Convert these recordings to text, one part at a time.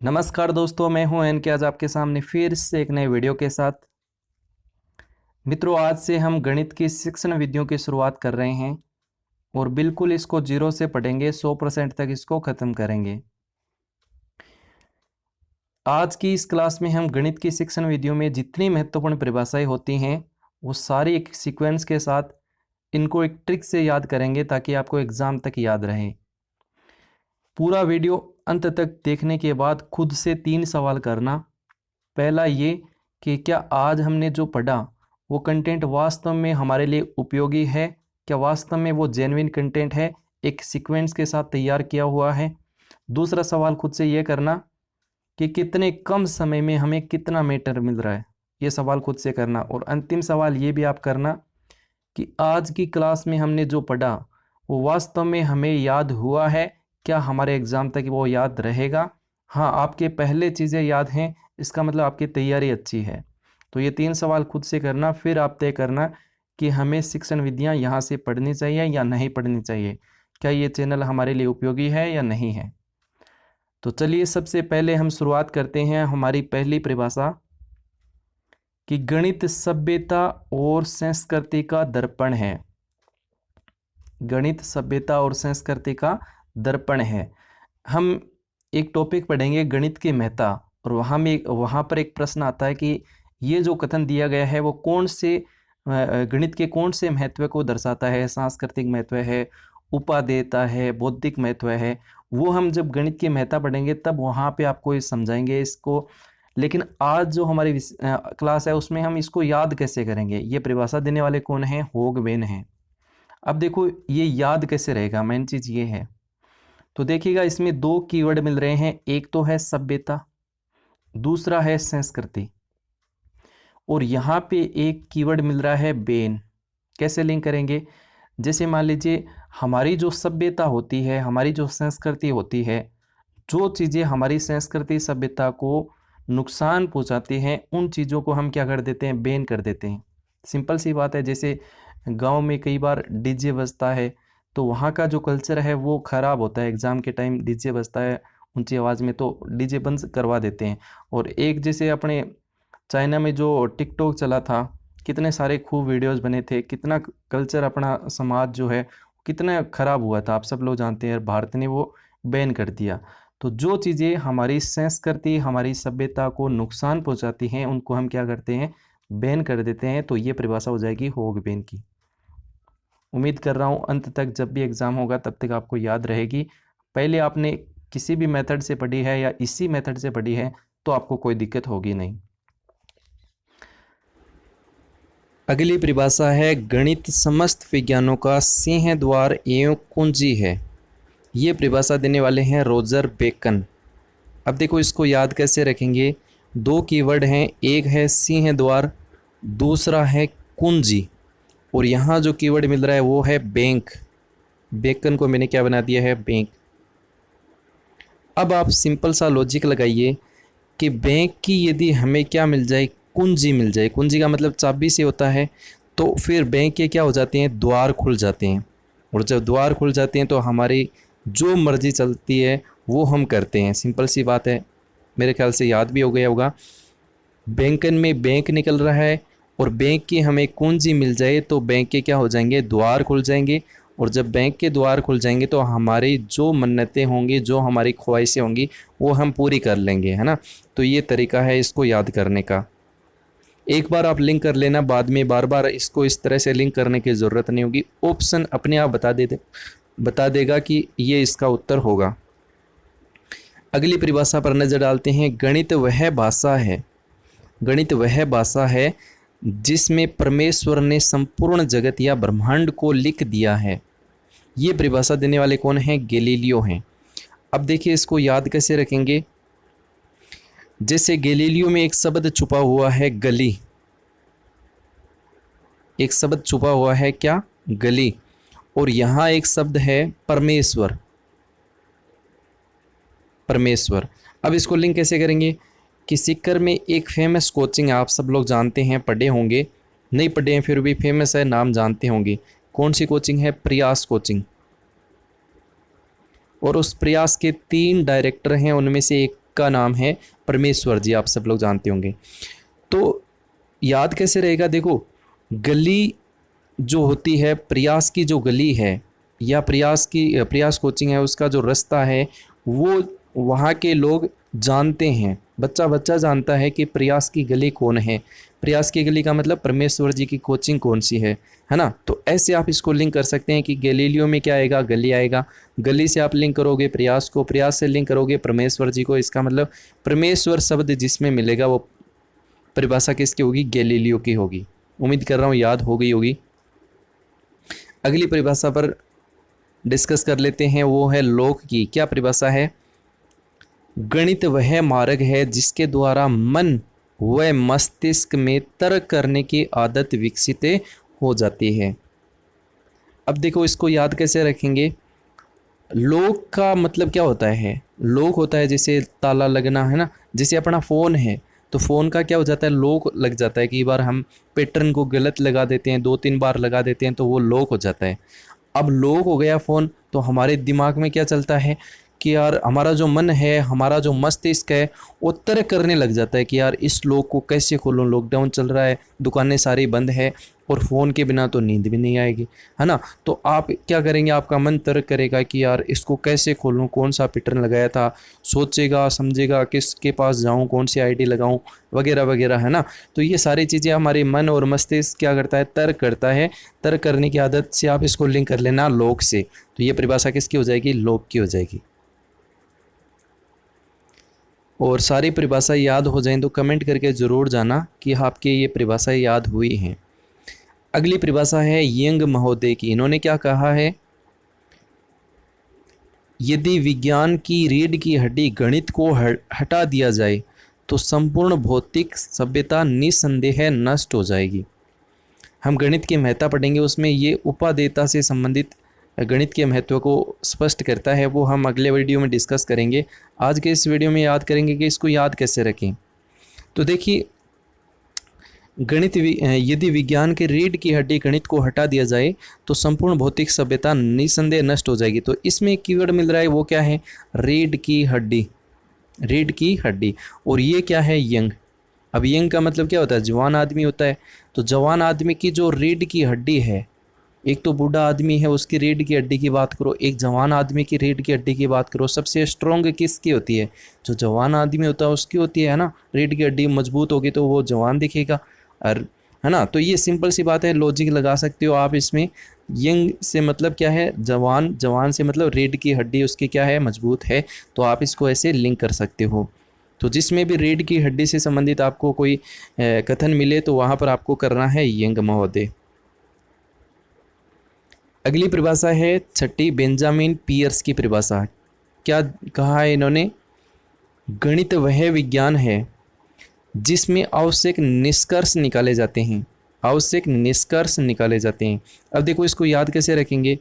नमस्कार दोस्तों, मैं हूं एन के आज आपके सामने फिर से एक नए वीडियो के साथ। मित्रों, आज से हम गणित की शिक्षण विधियों की शुरुआत कर रहे हैं और बिल्कुल इसको जीरो से पढ़ेंगे, 100% तक इसको खत्म करेंगे। आज की इस क्लास में हम गणित की शिक्षण विधियों में जितनी महत्वपूर्ण परिभाषाएं होती हैं वो सारी एक सीक्वेंस के साथ इनको एक ट्रिक से याद करेंगे ताकि आपको एग्जाम तक याद रहे। पूरा वीडियो अंत तक देखने के बाद खुद से 3 सवाल करना। पहला ये कि क्या आज हमने जो पढ़ा वो कंटेंट वास्तव में हमारे लिए उपयोगी है, क्या वास्तव में वो जेन्युइन कंटेंट है, एक सीक्वेंस के साथ तैयार किया हुआ है। दूसरा सवाल खुद से ये करना कि कितने कम समय में हमें कितना मैटर मिल रहा है, ये सवाल खुद से करना। और अंतिम सवाल ये भी आप करना कि आज की क्लास में हमने जो पढ़ा वो वास्तव में हमें याद हुआ है, क्या हमारे एग्ज़ाम तक वो याद रहेगा। हाँ, आपके पहले चीज़ें याद हैं, इसका मतलब आपकी तैयारी अच्छी है। तो ये 3 सवाल खुद से करना, फिर आप तय करना कि हमें शिक्षण विधियाँ यहाँ से पढ़नी चाहिए या नहीं पढ़नी चाहिए, क्या ये चैनल हमारे लिए उपयोगी है या नहीं है। तो चलिए सबसे पहले हम शुरुआत करते हैं हमारी पहली परिभाषा कि गणित सभ्यता और संस्कृति का दर्पण है। गणित सभ्यता और संस्कृति का दर्पण है। हम एक टॉपिक पढ़ेंगे गणित की महत्ता, और वहाँ पर एक प्रश्न आता है कि ये जो कथन दिया गया है वो कौन से गणित के कौन से महत्व को दर्शाता है। सांस्कृतिक महत्व है, उपादेयता है, बौद्धिक महत्व है। वो हम जब गणित की महत्ता पढ़ेंगे तब वहाँ पे आपको ये समझाएंगे इसको। लेकिन आज जो हमारी क्लास है उसमें हम इसको याद कैसे करेंगे। ये परिभाषा देने वाले कौन हैं? होगवेन हैं। अब देखो ये याद कैसे रहेगा, मेन चीज़ ये है। तो देखिएगा इसमें 2 कीवर्ड मिल रहे हैं, एक तो है सभ्यता, दूसरा है संस्कृति, और यहाँ पे एक कीवर्ड मिल रहा है बेन। कैसे लिंक करेंगे? जैसे मान लीजिए हमारी जो सभ्यता होती है, हमारी जो संस्कृति होती है, जो चीज़ें हमारी संस्कृति सभ्यता को नुकसान पहुँचाती हैं उन चीज़ों को हम क्या कर देते हैं? बैन कर देते हैं। सिंपल सी बात है। जैसे गांव में कई बार डीजे बजता है तो वहाँ का जो कल्चर है वो ख़राब होता है। एग्ज़ाम के टाइम डीजे बजता है ऊंची आवाज़ में तो डीजे बंद करवा देते हैं। और एक जैसे अपने चाइना में जो टिकटॉक चला था, कितने सारे खूब वीडियोस बने थे, कितना कल्चर अपना समाज जो है कितना ख़राब हुआ था, आप सब लोग जानते हैं। भारत ने वो बैन कर दिया। तो जो चीज़ें हमारी संस्कृति हमारी सभ्यता को नुकसान पहुंचाती हैं उनको हम क्या करते हैं? बैन कर देते हैं। तो ये परिभाषा हो जाएगी होगबेन की। उम्मीद कर रहा हूँ अंत तक जब भी एग्ज़ाम होगा तब तक आपको याद रहेगी। पहले आपने किसी भी मेथड से पढ़ी है या इसी मेथड से पढ़ी है तो आपको कोई दिक्कत होगी नहीं। अगली परिभाषा है गणित समस्त विज्ञानों का सिंह द्वार एवं कुंजी है। ये परिभाषा देने वाले हैं रॉजर बेकन। अब देखो इसको याद कैसे रखेंगे। 2 कीवर्ड हैं, एक है सिंह द्वार, दूसरा है कुंजी, और यहाँ जो कीवर्ड मिल रहा है वो है बैंक। बेकन को मैंने क्या बना दिया है? बैंक। अब आप सिंपल सा लॉजिक लगाइए कि बैंक की यदि हमें क्या मिल जाए? कुंजी मिल जाए। कुंजी का मतलब चाबी से होता है। तो फिर बैंक के क्या हो जाते हैं? द्वार खुल जाते हैं। और जब द्वार खुल जाते हैं तो हमारी जो मर्जी चलती है वो हम करते हैं। सिंपल सी बात है, मेरे ख्याल से याद भी हो गया होगा। बैंकन में बैंक निकल रहा है और बैंक की हमें कुंजी मिल जाए तो बैंक के क्या हो जाएंगे? द्वार खुल जाएंगे। और जब बैंक के द्वार खुल जाएंगे तो हमारी जो मन्नतें होंगी, जो हमारी ख्वाहिशें होंगी वो हम पूरी कर लेंगे, है ना। तो ये तरीका है इसको याद करने का। एक बार आप लिंक कर लेना, बाद में बार बार इसको इस तरह से लिंक करने की ज़रूरत नहीं होगी। ऑप्शन अपने आप बता देगा कि ये इसका उत्तर होगा। अगली परिभाषा पर नज़र डालते हैं। गणित वह भाषा है, गणित वह भाषा है जिसमें परमेश्वर ने संपूर्ण जगत या ब्रह्मांड को लिख दिया है। ये परिभाषा देने वाले कौन हैं? गैलीलियो हैं। अब देखिए इसको याद कैसे रखेंगे। जैसे गैलीलियो में एक शब्द छुपा हुआ है गली, एक शब्द छुपा हुआ है क्या? गली। और यहाँ एक शब्द है परमेश्वर, परमेश्वर। अब इसको लिंक कैसे करेंगे कि सीकर में एक फेमस कोचिंग आप सब लोग जानते हैं, पढ़े होंगे, नहीं पढ़े हैं फिर भी फेमस है, नाम जानते होंगे। कौन सी कोचिंग है? प्रयास कोचिंग। और उस प्रयास के 3 डायरेक्टर हैं, उनमें से एक का नाम है परमेश्वर जी, आप सब लोग जानते होंगे। तो याद कैसे रहेगा, देखो गली जो होती है, प्रयास की जो गली है या प्रयास कोचिंग है, उसका जो रास्ता है वो वहाँ के लोग जानते हैं, बच्चा बच्चा जानता है कि प्रयास की गली कौन है। प्रयास की गली का मतलब परमेश्वर जी की कोचिंग कौन सी है ना। तो ऐसे आप इसको लिंक कर सकते हैं कि गैलीलियो में क्या आएगा, गली आएगा, गली से आप लिंक करोगे प्रयास को, प्रयास से लिंक करोगे परमेश्वर जी को। इसका मतलब परमेश्वर शब्द जिसमें मिलेगा वो परिभाषा किसकी होगी, गैलीलियो की होगी। उम्मीद कर रहा हूँ याद हो गई होगी। अगली परिभाषा पर डिस्कस कर लेते हैं, वो है लोक की। क्या परिभाषा है, गणित वह मार्ग है जिसके द्वारा मन व मस्तिष्क में तर्क करने की आदत विकसित हो जाती है। अब देखो इसको याद कैसे रखेंगे। लोक का मतलब क्या होता है, लोक होता है जैसे ताला लगना है ना, जैसे अपना फ़ोन है तो फ़ोन का क्या हो जाता है, लॉक लग जाता है। कई बार हम पैटर्न को गलत लगा देते हैं, 2-3 बार लगा देते हैं तो वो लॉक हो जाता है। अब लॉक हो गया फ़ोन तो हमारे दिमाग में क्या चलता है कि यार हमारा जो मन है, हमारा जो मस्तिष्क है वो तर्क करने लग जाता है कि यार इस लॉक को कैसे खोलूँ, लॉकडाउन चल रहा है, दुकानें सारी बंद है और फ़ोन के बिना तो नींद भी नहीं आएगी, है ना। तो आप क्या करेंगे, आपका मन तर्क करेगा कि यार इसको कैसे खोलूँ, कौन सा पैटर्न लगाया था, सोचेगा समझेगा किसके पास जाऊँ, कौन सी आईडी लगाऊँ वगैरह वगैरह, है ना। तो ये सारी चीज़ें हमारे मन और मस्तिष्क क्या करता है, तर्क करता है। तर्क करने की आदत से आप इसको लिंक कर लेना लॉक से। तो ये परिभाषा किसकी हो जाएगी, लॉक की हो जाएगी। और सारी परिभाषा याद हो जाएं तो कमेंट करके ज़रूर जाना कि आपके ये परिभाषा याद हुई हैं। अगली परिभाषा है यंग महोदय की। इन्होंने क्या कहा है, यदि विज्ञान की रीढ़ की हड्डी गणित को हटा दिया जाए तो संपूर्ण भौतिक सभ्यता निस्संदेह नष्ट हो जाएगी। हम गणित की महत्ता पढ़ेंगे, उसमें ये उपादेयता से संबंधित गणित के महत्व को स्पष्ट करता है, वो हम अगले वीडियो में डिस्कस करेंगे। आज के इस वीडियो में याद करेंगे कि इसको याद कैसे रखें। तो देखिए गणित यदि विज्ञान के रीढ़ की हड्डी गणित को हटा दिया जाए तो संपूर्ण भौतिक सभ्यता निस्संदेह नष्ट हो जाएगी। तो इसमें एक कीवर्ड मिल रहा है, वो क्या है, रीढ़ की हड्डी, रीढ़ की हड्डी। और ये क्या है, यंग। अब यंग का मतलब क्या होता है, जवान आदमी होता है। तो जवान आदमी की जो रीढ़ की हड्डी है, एक तो बूढ़ा आदमी है उसकी रीढ़ की हड्डी की बात करो, एक जवान आदमी की रीढ़ की हड्डी की बात करो, सबसे स्ट्रॉन्ग किसकी होती है, जो जवान आदमी होता है उसकी होती है ना। रीढ़ की हड्डी मजबूत होगी तो वो जवान दिखेगा, और है ना। तो ये सिंपल सी बात है, लॉजिक लगा सकते हो आप इसमें। यंग से मतलब क्या है, जवान, जवान से मतलब रीढ़ की हड्डी उसकी क्या है, मजबूत है। तो आप इसको ऐसे लिंक कर सकते हो। तो जिसमें भी रीढ़ की हड्डी से संबंधित आपको कोई कथन मिले तो वहाँ पर आपको करना है यंग महोदय। अगली परिभाषा है छठी, बेंजामिन पियर्स की परिभाषा। क्या कहा है इन्होंने, गणित वह विज्ञान है जिसमें आवश्यक निष्कर्ष निकाले जाते हैं, आवश्यक निष्कर्ष निकाले जाते हैं। अब देखो इसको याद कैसे रखेंगे,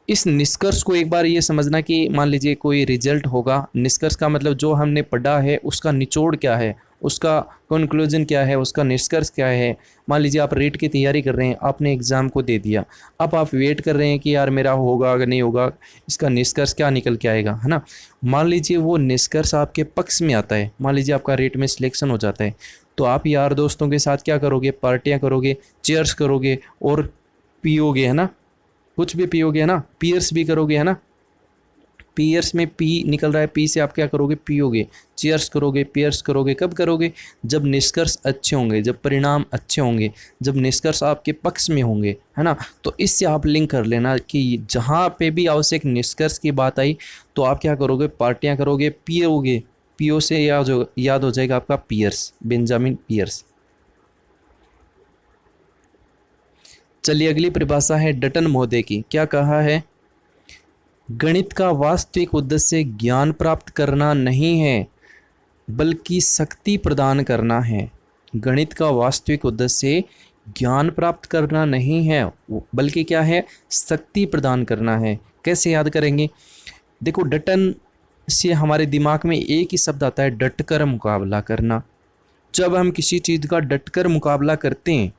इस निष्कर्ष को एक बार ये समझना कि मान लीजिए कोई रिजल्ट होगा, निष्कर्ष का मतलब जो हमने पढ़ा है उसका निचोड़ क्या है, उसका कंक्लूजन क्या है, उसका निष्कर्ष क्या है। मान लीजिए आप रीट की तैयारी कर रहे हैं, आपने एग्ज़ाम को दे दिया, अब आप वेट कर रहे हैं कि यार मेरा होगा अगर नहीं होगा, इसका निष्कर्ष क्या निकल के आएगा, है ना। मान लीजिए वो निष्कर्ष आपके पक्ष में आता है, मान लीजिए आपका रीट में सिलेक्शन हो जाता है, तो आप यार दोस्तों के साथ क्या करोगे, पार्टियाँ करोगे, चेयर्स करोगे और पियोगे, है ना, कुछ भी पियोगे, है ना, पियर्स भी करोगे, है ना। पियर्स में पी निकल रहा है, पी से आप क्या करोगे, पियोगे, चीयर्स करोगे, पियर्स करोगे। कब करोगे, जब निष्कर्ष अच्छे होंगे, जब परिणाम अच्छे होंगे, जब निष्कर्ष आपके पक्ष में होंगे, है ना। तो इससे आप लिंक कर लेना कि जहाँ पे भी आवश्यक निष्कर्ष की बात आई तो आप क्या करोगे, पार्टियाँ करोगे, पियोगे, पियो से याद हो जाएगा आपका पियर्स, बेंजामिन पियर्स। चलिए अगली परिभाषा है डटन महोदय की। क्या कहा है, गणित का वास्तविक उद्देश्य ज्ञान प्राप्त करना नहीं है बल्कि शक्ति प्रदान करना है। गणित का वास्तविक उद्देश्य ज्ञान प्राप्त करना नहीं है बल्कि क्या है, शक्ति प्रदान करना है। कैसे याद करेंगे, देखो डटन से हमारे दिमाग में एक ही शब्द आता है, डटकर मुकाबला करना। जब हम किसी चीज़ का डटकर मुकाबला करते हैं,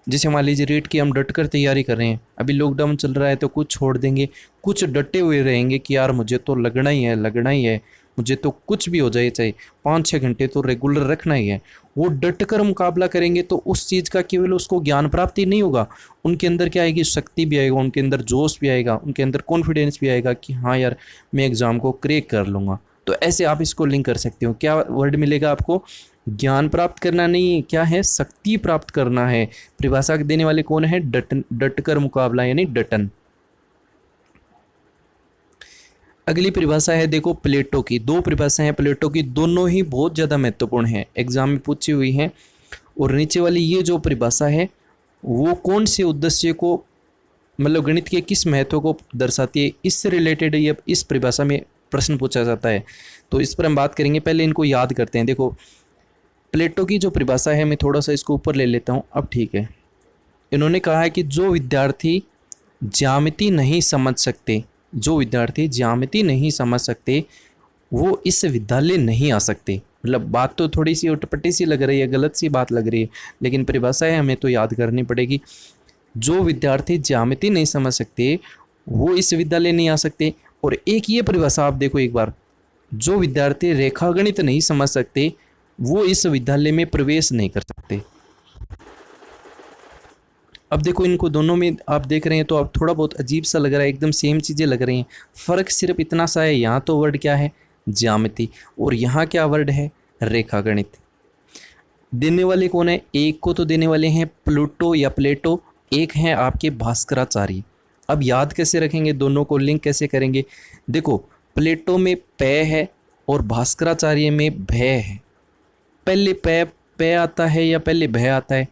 जैसे मान लीजिए रीट की हम डट कर तैयारी कर रहे हैं, अभी लॉकडाउन चल रहा है तो कुछ छोड़ देंगे, कुछ डटे हुए रहेंगे कि यार मुझे तो लगना ही है, लगना ही है, मुझे तो कुछ भी हो जाए, चाहे 5-6 घंटे तो रेगुलर रखना ही है, वो डट कर मुकाबला करेंगे तो उस चीज़ का केवल उसको ज्ञान प्राप्ति नहीं होगा, उनके अंदर क्या आएगी, शक्ति भी आएगा, उनके अंदर जोश भी आएगा, उनके अंदर कॉन्फिडेंस भी आएगा कि हाँ यार मैं एग्ज़ाम को क्रैक कर लूँगा। तो ऐसे आप इसको लिंक कर सकते हो। क्या वर्ड मिलेगा आपको, ज्ञान प्राप्त करना नहीं, क्या है, शक्ति प्राप्त करना है। परिभाषा देने वाले कौन है, डट कर मुकाबला यानी डटन। अगली परिभाषा है देखो प्लेटो की। दो परिभाषाएं हैं प्लेटो की, दोनों ही बहुत ज़्यादा महत्वपूर्ण हैं, एग्जाम में पूछी हुई हैं। और नीचे वाली ये जो परिभाषा है वो कौन से उद्देश्य को, मतलब गणित के किस महत्व को दर्शाती है, इससे रिलेटेड ये इस परिभाषा में प्रश्न पूछा जाता है। तो इस पर हम बात करेंगे, पहले इनको याद करते हैं। देखो प्लेटो की जो परिभाषा है, मैं थोड़ा सा इसको ऊपर ले लेता हूँ, अब ठीक है। इन्होंने कहा है कि जो विद्यार्थी ज्यामिति नहीं समझ सकते, जो विद्यार्थी ज्यामिति नहीं समझ सकते वो इस विद्यालय नहीं आ सकते। मतलब बात तो थोड़ी सी उटपटी सी लग रही है, गलत सी बात लग रही है, लेकिन परिभाषा है हमें तो याद करनी पड़ेगी। जो विद्यार्थी ज्यामिति नहीं समझ सकते वो इस विद्यालय नहीं आ सकते। और एक ये परिभाषा आप देखो एक बार, जो विद्यार्थी रेखागणित नहीं समझ सकते वो इस विद्यालय में प्रवेश नहीं कर सकते। अब देखो इनको दोनों में आप देख रहे हैं तो अब थोड़ा बहुत अजीब सा लग रहा है, एकदम सेम चीज़ें लग रही हैं, फ़र्क सिर्फ इतना सा है, यहाँ तो वर्ड क्या है, ज्यामिति, और यहाँ क्या वर्ड है, रेखागणित। देने वाले कौन है, एक को तो देने वाले हैं प्लूटो या प्लेटो, एक हैं आपके भास्कराचार्य। अब याद कैसे रखेंगे, दोनों को लिंक कैसे करेंगे। देखो प्लेटो में प है और भास्कराचार्य में भय है। पहले प आता है या पहले भय आता है,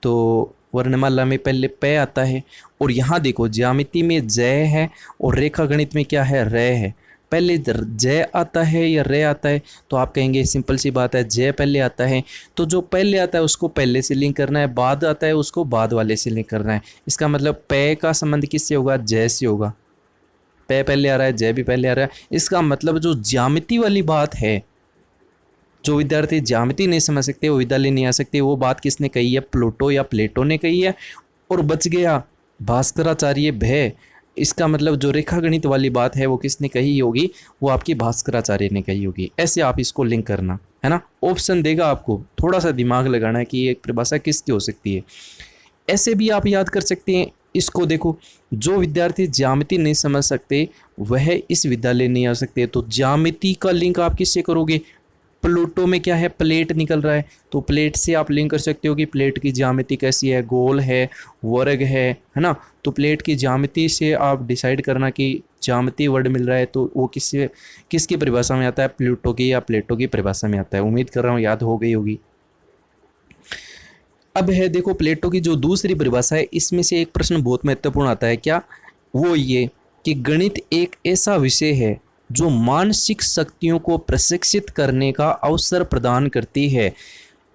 तो वर्णमाला में पहले प आता है। और यहाँ देखो ज्यामिति में जय है और रेखागणित में क्या है, रे है। पहले जय आता है या रे आता है, तो आप कहेंगे सिंपल सी बात है, जय पहले आता है तो जो पहले आता है उसको पहले से लिंक करना है, बाद आता है उसको बाद वाले से लिंक करना है। इसका मतलब प का संबंध किससे होगा, जय से होगा। प पहले आ रहा है, जय भी पहले आ रहा है, इसका मतलब जो ज्यामिति वाली बात है, जो विद्यार्थी ज्यामिति नहीं समझ सकते वो विद्यालय नहीं आ सकते, वो बात किसने कही है, प्लूटो या प्लेटो ने कही है। और बच गया भास्कराचार्य भय, इसका मतलब जो रेखागणित वाली बात है वो किसने कही होगी, वो आपकी भास्कराचार्य ने कही होगी। ऐसे आप इसको लिंक करना है ना, ऑप्शन देगा आपको, थोड़ा सा दिमाग लगाना है कि ये परिभाषा किसकी हो सकती है। ऐसे भी आप याद कर सकते हैं इसको। देखो जो विद्यार्थी ज्यामिति नहीं समझ सकते वह इस विद्यालय नहीं आ सकते, तो ज्यामिति का लिंक आप किससे करोगे, प्लूटो में क्या है, प्लेट निकल रहा है, तो प्लेट से आप लिंक कर सकते हो कि प्लेट की ज्यामिति कैसी है, गोल है, वर्ग है ना। तो प्लेट की ज्यामिति से आप डिसाइड करना कि ज्यामिति वर्ड मिल रहा है तो वो किसकी परिभाषा में आता है, प्लूटो की या प्लेटो की परिभाषा में आता है। उम्मीद कर रहा हूँ याद हो गई होगी। अब है देखो प्लेटो की जो दूसरी परिभाषा है, इसमें से एक प्रश्न बहुत महत्वपूर्ण आता है, क्या, वो ये कि गणित एक ऐसा विषय है जो मानसिक शक्तियों को प्रशिक्षित करने का अवसर प्रदान करती है।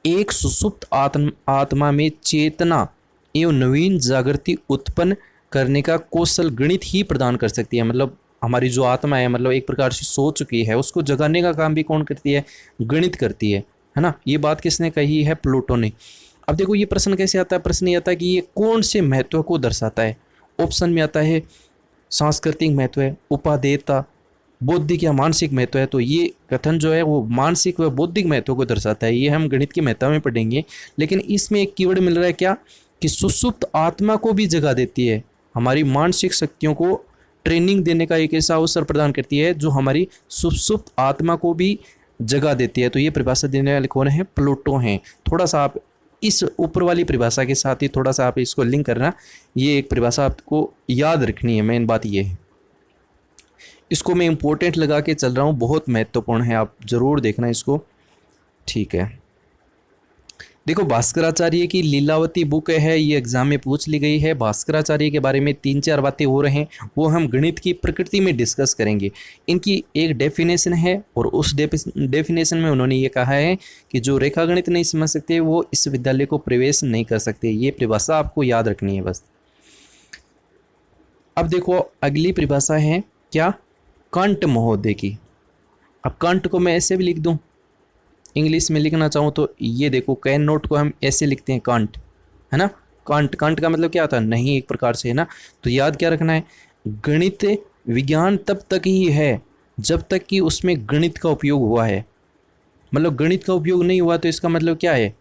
एक सुसुप्त आत्मा में चेतना एवं नवीन जागृति उत्पन्न करने का कौशल गणित ही प्रदान कर सकती है। मतलब हमारी जो आत्मा है, मतलब एक प्रकार से सो चुकी है, उसको जगाने का काम भी कौन करती है, गणित करती है ना। ये बात किसने कही है, प्लूटो ने। अब देखो ये प्रश्न कैसे आता है, प्रश्न ये आता है कि ये कौन से महत्व को दर्शाता है। ऑप्शन में आता है सांस्कृतिक महत्व है, उपादेयता, बौद्धिक या मानसिक महत्व है। तो ये कथन जो है वो मानसिक व बौद्धिक महत्व को दर्शाता है, ये हम गणित की महत्व में पढ़ेंगे। लेकिन इसमें एक कीवर्ड मिल रहा है क्या, कि सुसुप्त आत्मा को भी जगा देती है, हमारी मानसिक शक्तियों को ट्रेनिंग देने का एक ऐसा अवसर प्रदान करती है जो हमारी सुसुप्त आत्मा को भी जगा देती है। तो ये परिभाषा देने वाले कौन है, प्लूटो हैं। थोड़ा सा आप इस ऊपर वाली परिभाषा के साथ ही थोड़ा सा आप इसको लिंक करना, ये एक परिभाषा आपको याद रखनी है, मेन बात ये है। इसको मैं इम्पोर्टेंट लगा के चल रहा हूँ, बहुत महत्वपूर्ण है, आप ज़रूर देखना इसको, ठीक है। देखो भास्कराचार्य की लीलावती बुक है, ये एग्जाम में पूछ ली गई है। भास्कराचार्य के बारे में 3-4 बातें हो रही हैं, वो हम गणित की प्रकृति में डिस्कस करेंगे। इनकी एक डेफिनेशन है और उस डेफिनेशन में उन्होंने ये कहा है कि जो रेखागणित नहीं समझ सकते वो इस विद्यालय को प्रवेश नहीं कर सकते। ये परिभाषा आपको याद रखनी है बस। अब देखो अगली परिभाषा है क्या, कांट महोदय की। अब कांट को मैं ऐसे भी लिख दूं, इंग्लिश में लिखना चाहूँ तो ये देखो कैन नोट को हम ऐसे लिखते हैं कांट, है ना। कांट का मतलब क्या होता है, नहीं, एक प्रकार से, है ना। तो याद क्या रखना है, गणित विज्ञान तब तक ही है जब तक कि उसमें गणित का उपयोग हुआ है। मतलब गणित का उपयोग नहीं हुआ तो इसका मतलब क्या है,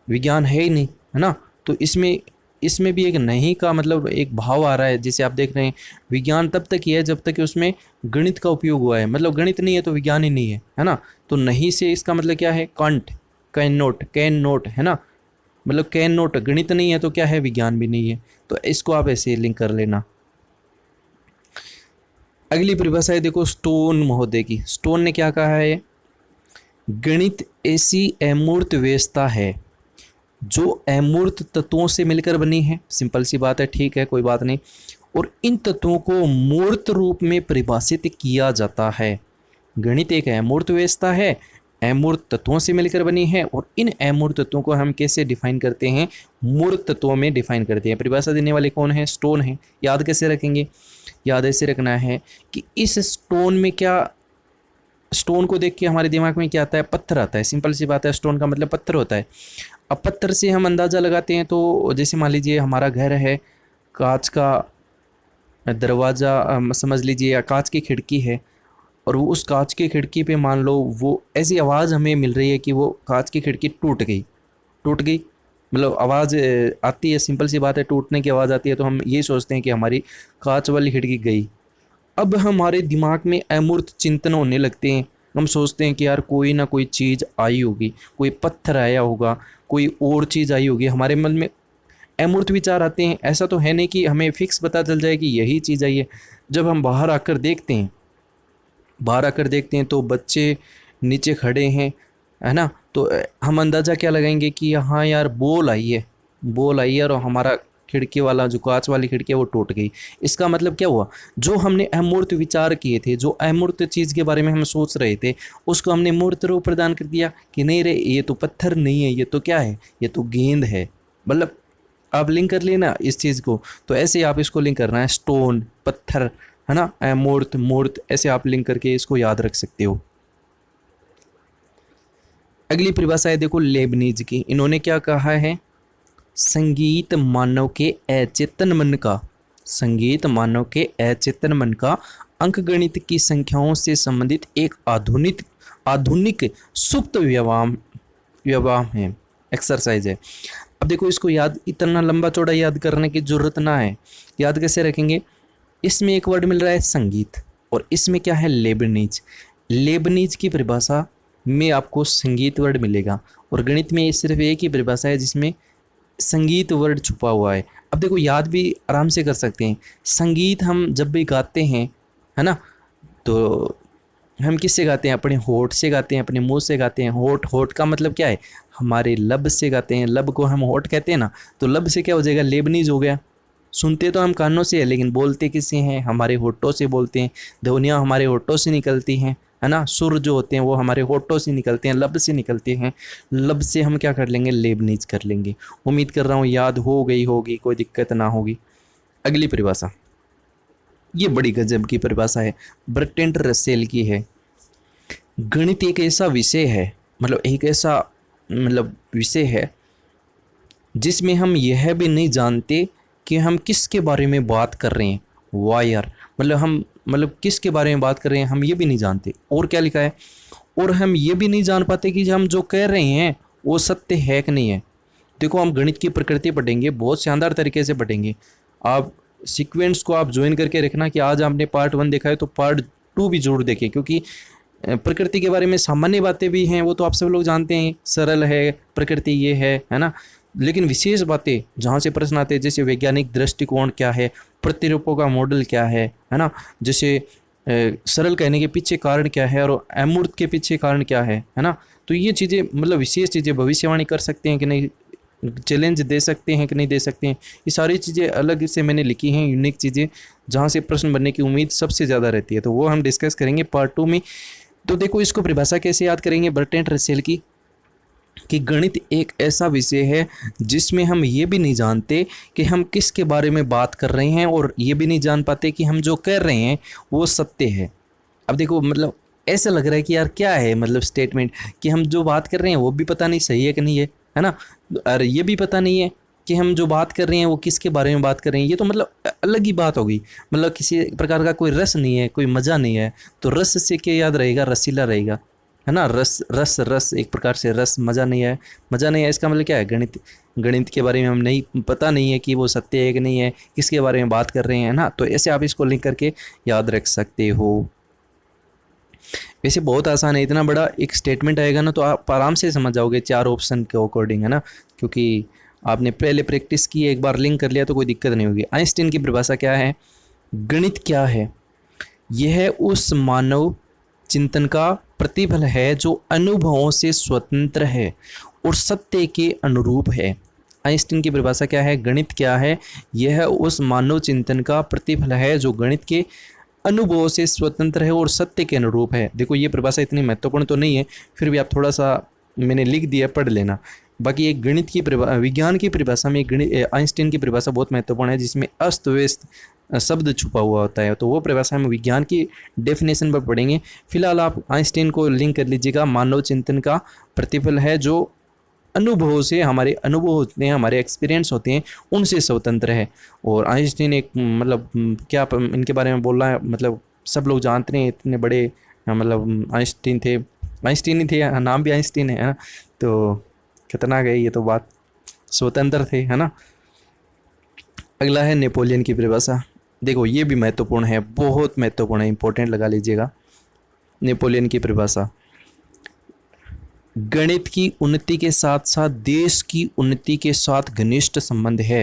विज्ञान है ही नहीं, है ना। तो इसमें इसमें भी एक नहीं का मतलब एक भाव आ रहा है, जिसे आप देख रहे हैं। विज्ञान तब तक ही है जब तक कि उसमें गणित का उपयोग हुआ है, मतलब गणित नहीं है तो विज्ञान ही नहीं है ना। तो नहीं से इसका मतलब क्या है, कांट, कैन नोट, है ना। मतलब कैन नोट, गणित नहीं है तो क्या है, विज्ञान भी नहीं है। तो इसको आप ऐसे लिंक कर लेना। अगली परिभाषा है देखो स्टोन महोदय की। स्टोन ने क्या कहा है, गणित ऐसी अमूर्त व्यवस्था है जो अमूर्त तत्वों से मिलकर बनी है। सिंपल सी बात है, ठीक है, कोई बात नहीं। और इन तत्वों को मूर्त रूप में परिभाषित किया जाता है। गणित एक अमूर्त व्यवस्था है, अमूर्त तत्वों से मिलकर बनी है, और इन अमूर्त तत्वों को हम कैसे डिफाइन करते हैं, मूर्त तत्वों में डिफाइन करते हैं। परिभाषा देने वाले कौन है, स्टोन है। याद कैसे रखेंगे, याद ऐसे रखना है कि इस स्टोन में क्या, स्टोन को देख के हमारे दिमाग में क्या आता है, पत्थर आता है। सिंपल सी बात है, स्टोन का मतलब पत्थर होता है। अब पत्थर से हम अंदाज़ा लगाते हैं, तो जैसे मान लीजिए हमारा घर है, कांच का दरवाज़ा समझ लीजिए, या कांच की खिड़की है, और वो उस कांच की खिड़की पे मान लो वो ऐसी आवाज़ हमें मिल रही है कि वो कांच की खिड़की टूट गई, टूट गई। मतलब आवाज़ आती है, सिंपल सी बात है, टूटने की आवाज़ आती है, तो हम ये सोचते हैं कि हमारी कांच वाली खिड़की गई। अब हमारे दिमाग में अमूर्त चिंतन होने लगते हैं। हम सोचते हैं कि यार कोई ना कोई चीज़ आई होगी, कोई पत्थर आया होगा, कोई और चीज़ आई होगी। हमारे मन में अमूर्त विचार आते हैं। ऐसा तो है नहीं कि हमें फिक्स पता चल जाए कि यही चीज़ आई है। जब हम बाहर आकर देखते हैं, बाहर आकर देखते हैं तो बच्चे नीचे खड़े हैं, है ना। तो हम अंदाज़ा क्या लगाएंगे कि हाँ यार बॉल आई है, बॉल आई है, और हमारा खिड़की वाला जो कांच वाली खिड़की है वो टूट गई। इसका मतलब क्या हुआ, जो हमने अमूर्त विचार किए थे, जो अमूर्त चीज़ के बारे में हम सोच रहे थे, उसको हमने मूर्त रूप प्रदान कर दिया कि नहीं रे, ये तो पत्थर नहीं है, ये तो क्या है, ये तो गेंद है। मतलब आप लिंक कर लेना इस चीज़ को। तो ऐसे ही आप इसको लिंक करना है, स्टोन, पत्थर, है ना, अमूर्त, मूर्त, ऐसे आप लिंक करके इसको याद रख सकते हो। अगली परिभाषा है देखो लेबनीज की। इन्होंने क्या कहा है, संगीत मानव के अचेतन मन का, संगीत मानव के अचेतन मन का अंकगणित की संख्याओं से संबंधित एक आधुनिक आधुनिक सुप्त व्यायाम व्यायाम है, एक्सरसाइज है। अब देखो इसको याद, इतना लंबा चौड़ा याद करने की जरूरत ना है। याद कैसे रखेंगे, इसमें एक वर्ड मिल रहा है संगीत, और इसमें क्या है, लेबनीज। लेबनीज की परिभाषा में आपको संगीत वर्ड मिलेगा, और गणित में सिर्फ एक ही परिभाषा है जिसमें संगीत वर्ड छुपा हुआ है। अब देखो याद भी आराम से कर सकते हैं। संगीत हम जब भी गाते हैं, है ना, तो हम किससे गाते हैं, अपने होठ से गाते हैं, अपने मुंह से गाते हैं। होठ, होठ का मतलब क्या है, हमारे लब से गाते हैं। लब को हम होठ कहते हैं ना, तो लब से क्या हो जाएगा, लेबनीज हो गया। सुनते तो हम कानों से है, लेकिन बोलते किससे हैं, हमारे होठों से बोलते हैं। ध्वनियाँ हमारे होठों से निकलती हैं, है ना। सुर जो होते हैं वो हमारे होठों से निकलते हैं, लब से निकलते हैं। लब से हम क्या कर लेंगे, लेबनीज कर लेंगे। उम्मीद कर रहा हूँ याद हो गई होगी, कोई दिक्कत ना होगी। अगली परिभाषा, ये बड़ी गजब की परिभाषा है, बर्ट्रैंड रसेल की है। गणित एक ऐसा विषय है, मतलब एक ऐसा विषय है जिसमें हम यह भी नहीं जानते कि हम किसके बारे में बात कर रहे हैं। वाह यार, हम किसके बारे में बात कर रहे हैं हम ये भी नहीं जानते। और क्या लिखा है, और हम ये भी नहीं जान पाते कि हम जो कह रहे हैं वो सत्य है कि नहीं है। देखो हम गणित की प्रकृति पढ़ेंगे, बहुत शानदार तरीके से पढ़ेंगे। आप सीक्वेंस को आप ज्वाइन करके रखना कि आज आपने पार्ट 1 देखा है तो पार्ट 2 भी जरूर देखें, क्योंकि प्रकृति के बारे में सामान्य बातें भी हैं, वो तो आप सब लोग जानते हैं, सरल है प्रकृति, ये है ना। लेकिन विशेष बातें जहाँ से प्रश्न आते हैं, जैसे वैज्ञानिक दृष्टिकोण क्या है, प्रतिरूपों का मॉडल क्या है ना, जैसे सरल कहने के पीछे कारण क्या है और अमूर्त के पीछे कारण क्या है ना। तो ये चीज़ें विशेष चीज़ें भविष्यवाणी कर सकते हैं कि नहीं, चैलेंज दे सकते हैं कि नहीं दे सकते हैं, ये सारी चीज़ें अलग से मैंने लिखी हैं, यूनिक चीज़ें जहाँ से प्रश्न बनने की उम्मीद सबसे ज़्यादा रहती है। तो वो हम डिस्कस करेंगे पार्ट 2 में। तो देखो इसको परिभाषा कैसे याद करेंगे बर्ट्रैंड रसेल की, कि गणित एक ऐसा विषय है जिसमें हम ये भी नहीं जानते कि हम किसके बारे में बात कर रहे हैं, और ये भी नहीं जान पाते कि हम जो कर रहे हैं वो सत्य है। अब देखो ऐसा लग रहा है कि यार क्या है स्टेटमेंट, कि हम जो बात कर रहे हैं वो भी पता नहीं सही है कि नहीं है ना, और ये भी पता नहीं है कि हम जो बात कर रहे हैं वो किसके बारे में बात कर रहे हैं, ये तो मतलब अलग ही बात होगी। मतलब किसी प्रकार का कोई रस नहीं है, कोई मज़ा नहीं है, तो रस से क्या याद रहेगा, रसीला रहेगा, है ना। रस रस रस एक प्रकार से रस, मज़ा नहीं है, मज़ा नहीं है, इसका मतलब क्या है, गणित, गणित के बारे में हम नहीं, पता नहीं है कि वो सत्य है कि नहीं है, किसके बारे में बात कर रहे हैं ना। तो ऐसे आप इसको लिंक करके याद रख सकते हो। वैसे बहुत आसान है, इतना बड़ा एक स्टेटमेंट आएगा ना तो आप आराम से समझ जाओगे 4 ऑप्शन के अकॉर्डिंग, है ना, क्योंकि आपने पहले प्रैक्टिस की, एक बार लिंक कर लिया तो कोई दिक्कत नहीं होगी। आइंस्टीन की परिभाषा क्या है, गणित क्या है, यह उस मानव चिंतन का प्रतिफल है जो अनुभवों से स्वतंत्र है और सत्य के अनुरूप है। आइंस्टीन की परिभाषा क्या है, गणित क्या है, यह उस मानव चिंतन का प्रतिफल है जो गणित के अनुभव से स्वतंत्र है और सत्य के अनुरूप है। देखो ये परिभाषा इतनी महत्वपूर्ण तो नहीं है, फिर भी आप थोड़ा सा, मैंने लिख दिया, पढ़ लेना। बाकी एक गणित की विज्ञान की परिभाषा में गणित आइंस्टीन की परिभाषा बहुत महत्वपूर्ण है, जिसमें अस्त व्यस्त शब्द छुपा हुआ होता है, तो वो परिभाषा हम विज्ञान की डेफिनेशन पर पढ़ेंगे। फिलहाल आप आइंस्टीन को लिंक कर लीजिएगा, मानव चिंतन का प्रतिफल है जो अनुभव से, हमारे अनुभव होते हैं, हमारे एक्सपीरियंस होते हैं, उनसे स्वतंत्र है। और आइंस्टीन एक मतलब क्या इनके बारे में बोलना है, मतलब सब लोग जानते हैं, इतने बड़े मतलब आइंस्टीन थे, आइंस्टीन ही थे, नाम भी आइंस्टीन है ना, तो खतरनाक है ये तो बात, स्वतंत्र थे, है ना। अगला है नेपोलियन की परिभाषा। देखो ये भी महत्वपूर्ण है, बहुत महत्वपूर्ण है, इंपॉर्टेंट लगा लीजिएगा। नेपोलियन की परिभाषा, गणित की उन्नति के साथ साथ देश की उन्नति के साथ घनिष्ठ संबंध है।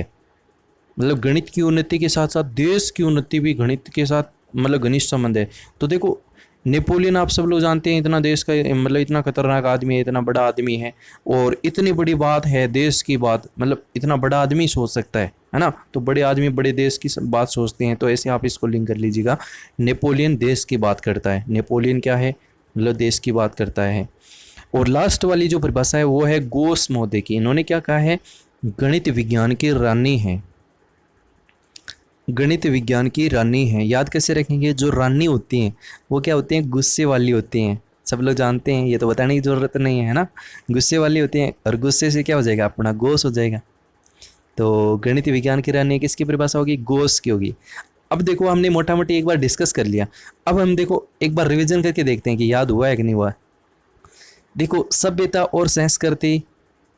मतलब गणित की उन्नति के साथ साथ देश की उन्नति भी गणित के साथ मतलब घनिष्ठ संबंध है। तो देखो नेपोलियन आप सब लोग जानते हैं, इतना देश का मतलब इतना खतरनाक आदमी है, इतना बड़ा आदमी है, और इतनी बड़ी बात है देश की बात, मतलब इतना बड़ा आदमी सोच सकता है ना। तो बड़े आदमी बड़े देश की बात सोचते हैं, तो ऐसे आप इसको लिंक कर लीजिएगा। नेपोलियन देश की बात करता है, नेपोलियन क्या है, मतलब देश की बात करता है। और लास्ट वाली जो परिभाषा है वो है गोस महोदय की। इन्होंने क्या कहा है, गणित विज्ञान की रानी है, गणित विज्ञान की रानी है। याद कैसे रखेंगे, जो रानी होती हैं वो क्या होती हैं, गुस्से वाली होती हैं, सब लोग जानते हैं, ये तो बताने की ज़रूरत नहीं है ना, गुस्से वाली होती हैं, और गुस्से से क्या हो जाएगा, अपना गोस हो जाएगा। तो गणित विज्ञान की रानी किसकी परिभाषा होगी, गोस की होगी। अब देखो हमने मोटा मोटी एक बार डिस्कस कर लिया, अब हम देखो एक बार रिविजन करके देखते हैं कि याद हुआ है कि नहीं हुआ। देखो सभ्यता और संस्कृति,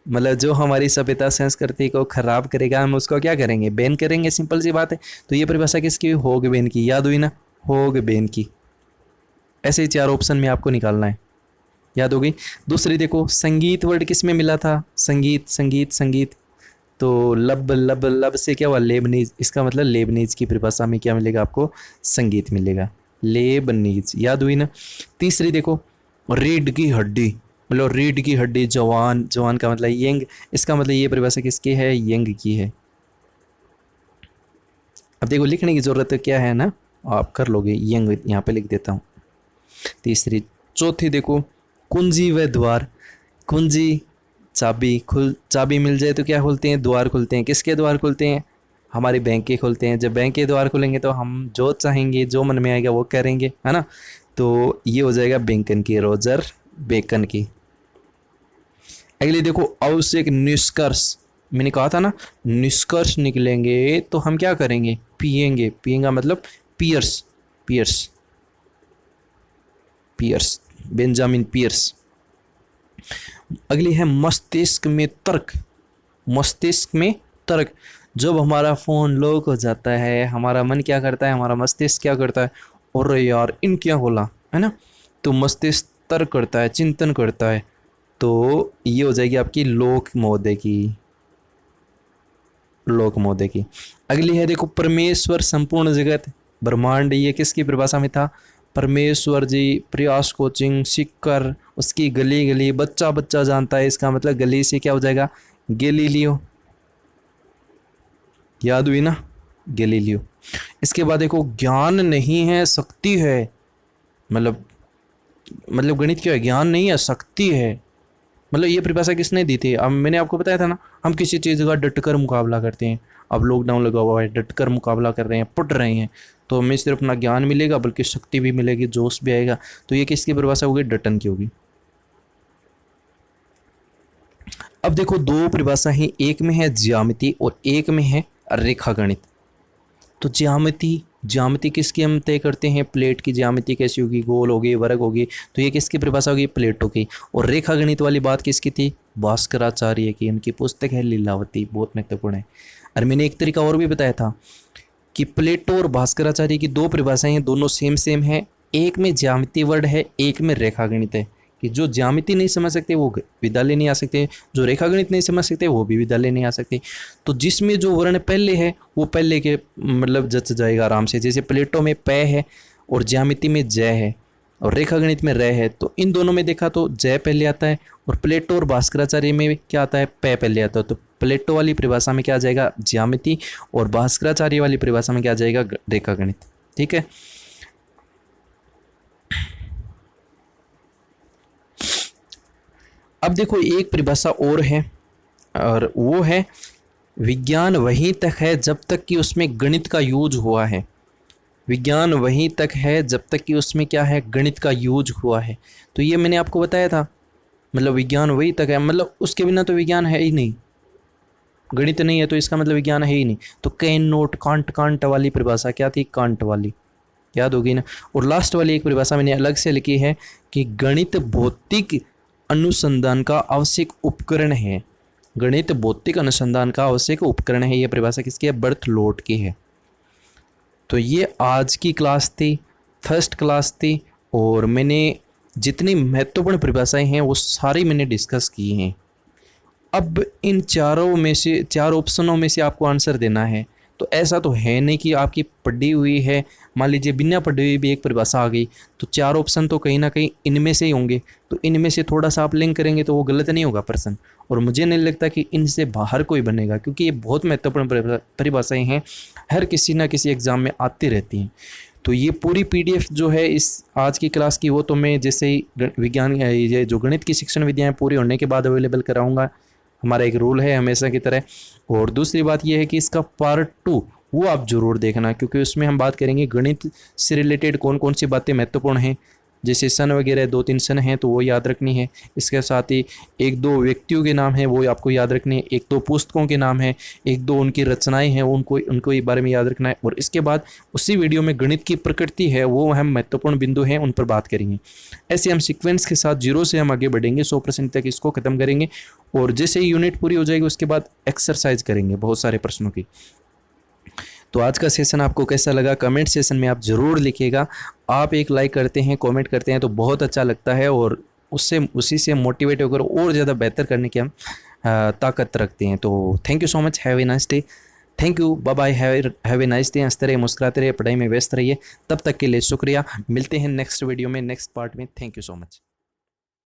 मतलब जो हमारी सभ्यता संस्कृति को खराब करेगा हम उसको क्या करेंगे, बैन करेंगे, सिंपल सी बात है। तो ये परिभाषा किसकी, होगबेन की, याद हुई ना, होगबेन की। ऐसे ही 4 ऑप्शन में आपको निकालना है, याद हो गई। दूसरी देखो, संगीत वर्ड किस में मिला था, संगीत संगीत संगीत, तो लब लब लब से क्या हुआ, लेबनीज, इसका मतलब लेबनीज की परिभाषा में क्या मिलेगा आपको, संगीत मिलेगा, लेबनीज, याद हुई ना। तीसरी देखो, रीढ़ की हड्डी, मतलब रीढ़ की हड्डी, जवान, जवान का मतलब यंग, इसका मतलब ये परिभाषा किसकी है, यंग की है। अब देखो लिखने की ज़रूरत क्या है ना, आप कर लोगे, यंग यहाँ पे लिख देता हूँ। तीसरी, चौथी देखो, कुंजी व द्वार, कुंजी चाबी, चाबी मिल जाए तो क्या खुलते हैं, द्वार खुलते हैं, किसके द्वार खुलते हैं, हमारे बैंक के खुलते हैं। जब बैंक के द्वार खुलेंगे तो हम जो चाहेंगे, जो मन में आएगा वो करेंगे, है ना। तो ये हो जाएगा बेकन की, रोजर बेकन की। अगले देखो, आवश्यक निष्कर्ष, मैंने कहा था ना निष्कर्ष निकलेंगे तो हम क्या करेंगे, पिएंगे, पिएंगा मतलब Peirce, Peirce, Peirce, Benjamin Peirce. अगली है मस्तिष्क में तर्क, मस्तिष्क में तर्क, जब हमारा फ़ोन लॉक हो जाता है हमारा मन क्या करता है, हमारा मस्तिष्क क्या करता है, और यार इन क्या खोला, है ना। तो मस्तिष्क तर्क करता है, चिंतन करता है। तो ये हो जाएगी आपकी लोक महोदय की, लोक महोदय की। अगली है देखो, परमेश्वर संपूर्ण जगत ब्रह्मांड, ये किसकी परिभाषा में था, परमेश्वर जी, प्रयास कोचिंग, सिक्कर, उसकी गली गली, बच्चा बच्चा जानता है, इसका मतलब गली से क्या हो जाएगा, गैलीलियो, याद हुई ना, गैलीलियो। इसके बाद देखो, ज्ञान नहीं है शक्ति है, मतलब गणित क्या है, ज्ञान नहीं है शक्ति है। मतलब ये परिभाषा किसने दी थी, अब मैंने आपको बताया था ना, हम किसी चीज़ का डटकर मुकाबला करते हैं। अब लॉकडाउन लगा हुआ है, डटकर मुकाबला कर रहे हैं, पढ़ रहे हैं, तो हमें सिर्फ ना ज्ञान मिलेगा बल्कि शक्ति भी मिलेगी, जोश भी आएगा। तो ये किसकी परिभाषा होगी, डटन की होगी। अब देखो दो परिभाषा हैं, एक में है ज्यामिति और एक में है रेखागणित। तो ज्यामिति किसकी हम तय करते हैं, प्लेट की ज्यामिति कैसी होगी, गोल होगी, वर्ग होगी, तो ये किसकी परिभाषा होगी, प्लेटों की। और रेखागणित वाली बात किसकी थी, भास्कराचार्य की, उनकी पुस्तक है लीलावती, बहुत महत्वपूर्ण है। और मैंने एक तरीका और भी बताया था कि प्लेटो और भास्कराचार्य की दो परिभाषाएं हैं, दोनों सेम है। एक में ज्यामिति वर्ड है, एक में रेखागणित है, कि जो ज्यामिति नहीं समझ सकते वो विद्यालय नहीं आ सकते, जो रेखागणित नहीं समझ सकते वो भी विद्यालय नहीं आ सकते। तो जिसमें जो वर्ण पहले है वो पहले के मतलब जच जाएगा आराम से। जैसे प्लेटो में प है और ज्यामिति में जय है और रेखागणित में र है, तो इन दोनों में देखा तो जय पहले आता है, और प्लेटो और भास्कराचार्य में क्या आता है, प पहले आता है। तो प्लेटो वाली परिभाषा में क्या आ जाएगा, ज्यामिति, और भास्कराचार्य वाली परिभाषा में क्या आ जाएगा, रेखागणित। ठीक है। अब देखो एक परिभाषा और है, और वो है विज्ञान वहीं तक है जब तक कि उसमें गणित का यूज हुआ है। विज्ञान वहीं तक है जब तक कि उसमें क्या है, गणित का यूज हुआ है। तो ये मैंने आपको बताया था, मतलब विज्ञान वहीं तक है, मतलब उसके बिना तो विज्ञान है ही नहीं। गणित नहीं है तो इसका मतलब विज्ञान है ही नहीं। तो कैन नोट कांट वाली परिभाषा क्या थी, कांट वाली, याद होगी ना। और लास्ट वाली एक परिभाषा मैंने अलग से लिखी है कि गणित भौतिक अनुसंधान का आवश्यक उपकरण है। गणित भौतिक अनुसंधान का आवश्यक उपकरण है, यह परिभाषा किसकी है, बर्थलोट की है। तो ये आज की क्लास थी, फर्स्ट क्लास थी, और मैंने जितनी महत्वपूर्ण परिभाषाएं हैं वो सारी मैंने डिस्कस की हैं। अब इन चारों में से, चार ऑप्शनों में से आपको आंसर देना है। तो ऐसा तो है नहीं कि आपकी पढ़ी हुई है, मान लीजिए बिना पढ़ी हुई भी एक परिभाषा आ गई, तो चार ऑप्शन तो कहीं ना कहीं इनमें से ही होंगे। तो इनमें से थोड़ा सा आप लिंक करेंगे तो वो गलत नहीं होगा प्रश्न। और मुझे नहीं लगता कि इनसे बाहर कोई बनेगा, क्योंकि ये बहुत महत्वपूर्ण परिभाषाएं हैं, हर किसी ना किसी एग्ज़ाम में आती रहती हैं। तो ये पूरी PDF जो है इस आज की क्लास की, वो तो मैं जैसे ही विज्ञान ये जो गणित की शिक्षण विधियाँ पूरी होने के बाद अवेलेबल कराऊँगा, हमारा एक रूल है हमेशा की तरह। और दूसरी बात यह है कि इसका पार्ट 2 वो आप ज़रूर देखना, क्योंकि उसमें हम बात करेंगे गणित से रिलेटेड कौन कौन सी बातें महत्वपूर्ण हैं। जैसे सन वगैरह 2-3 सन हैं तो वो याद रखनी है। इसके साथ ही 1-2 व्यक्तियों के नाम हैं वो आपको याद रखने हैं, 1-2 पुस्तकों के नाम हैं, 1-2 उनकी रचनाएं हैं, उनको ये बारे में याद रखना है। और इसके बाद उसी वीडियो में गणित की प्रकृति है, वो हम महत्वपूर्ण बिंदु हैं उन पर बात करेंगे। ऐसे हम सीक्वेंस के साथ 0 से हम आगे बढ़ेंगे, 100% तक इसको ख़त्म करेंगे। और जैसे ही यूनिट पूरी हो जाएगी उसके बाद एक्सरसाइज करेंगे बहुत सारे प्रश्नों की। तो आज का सेशन आपको कैसा लगा, कमेंट सेशन में आप ज़रूर लिखिएगा। आप एक लाइक करते हैं, कमेंट करते हैं तो बहुत अच्छा लगता है, और उसी से मोटिवेट होकर और ज़्यादा बेहतर करने की हम ताकत रखते हैं। तो thank you so much, have a nice day, thank you, bye bye, have a nice day. इस तरह मुस्कुराते रहिए, पढ़ाई में व्यस्त रहिए। तब तक के लिए शुक्रिया, मिलते हैं नेक्स्ट वीडियो में, नेक्स्ट पार्ट में। Thank you so much.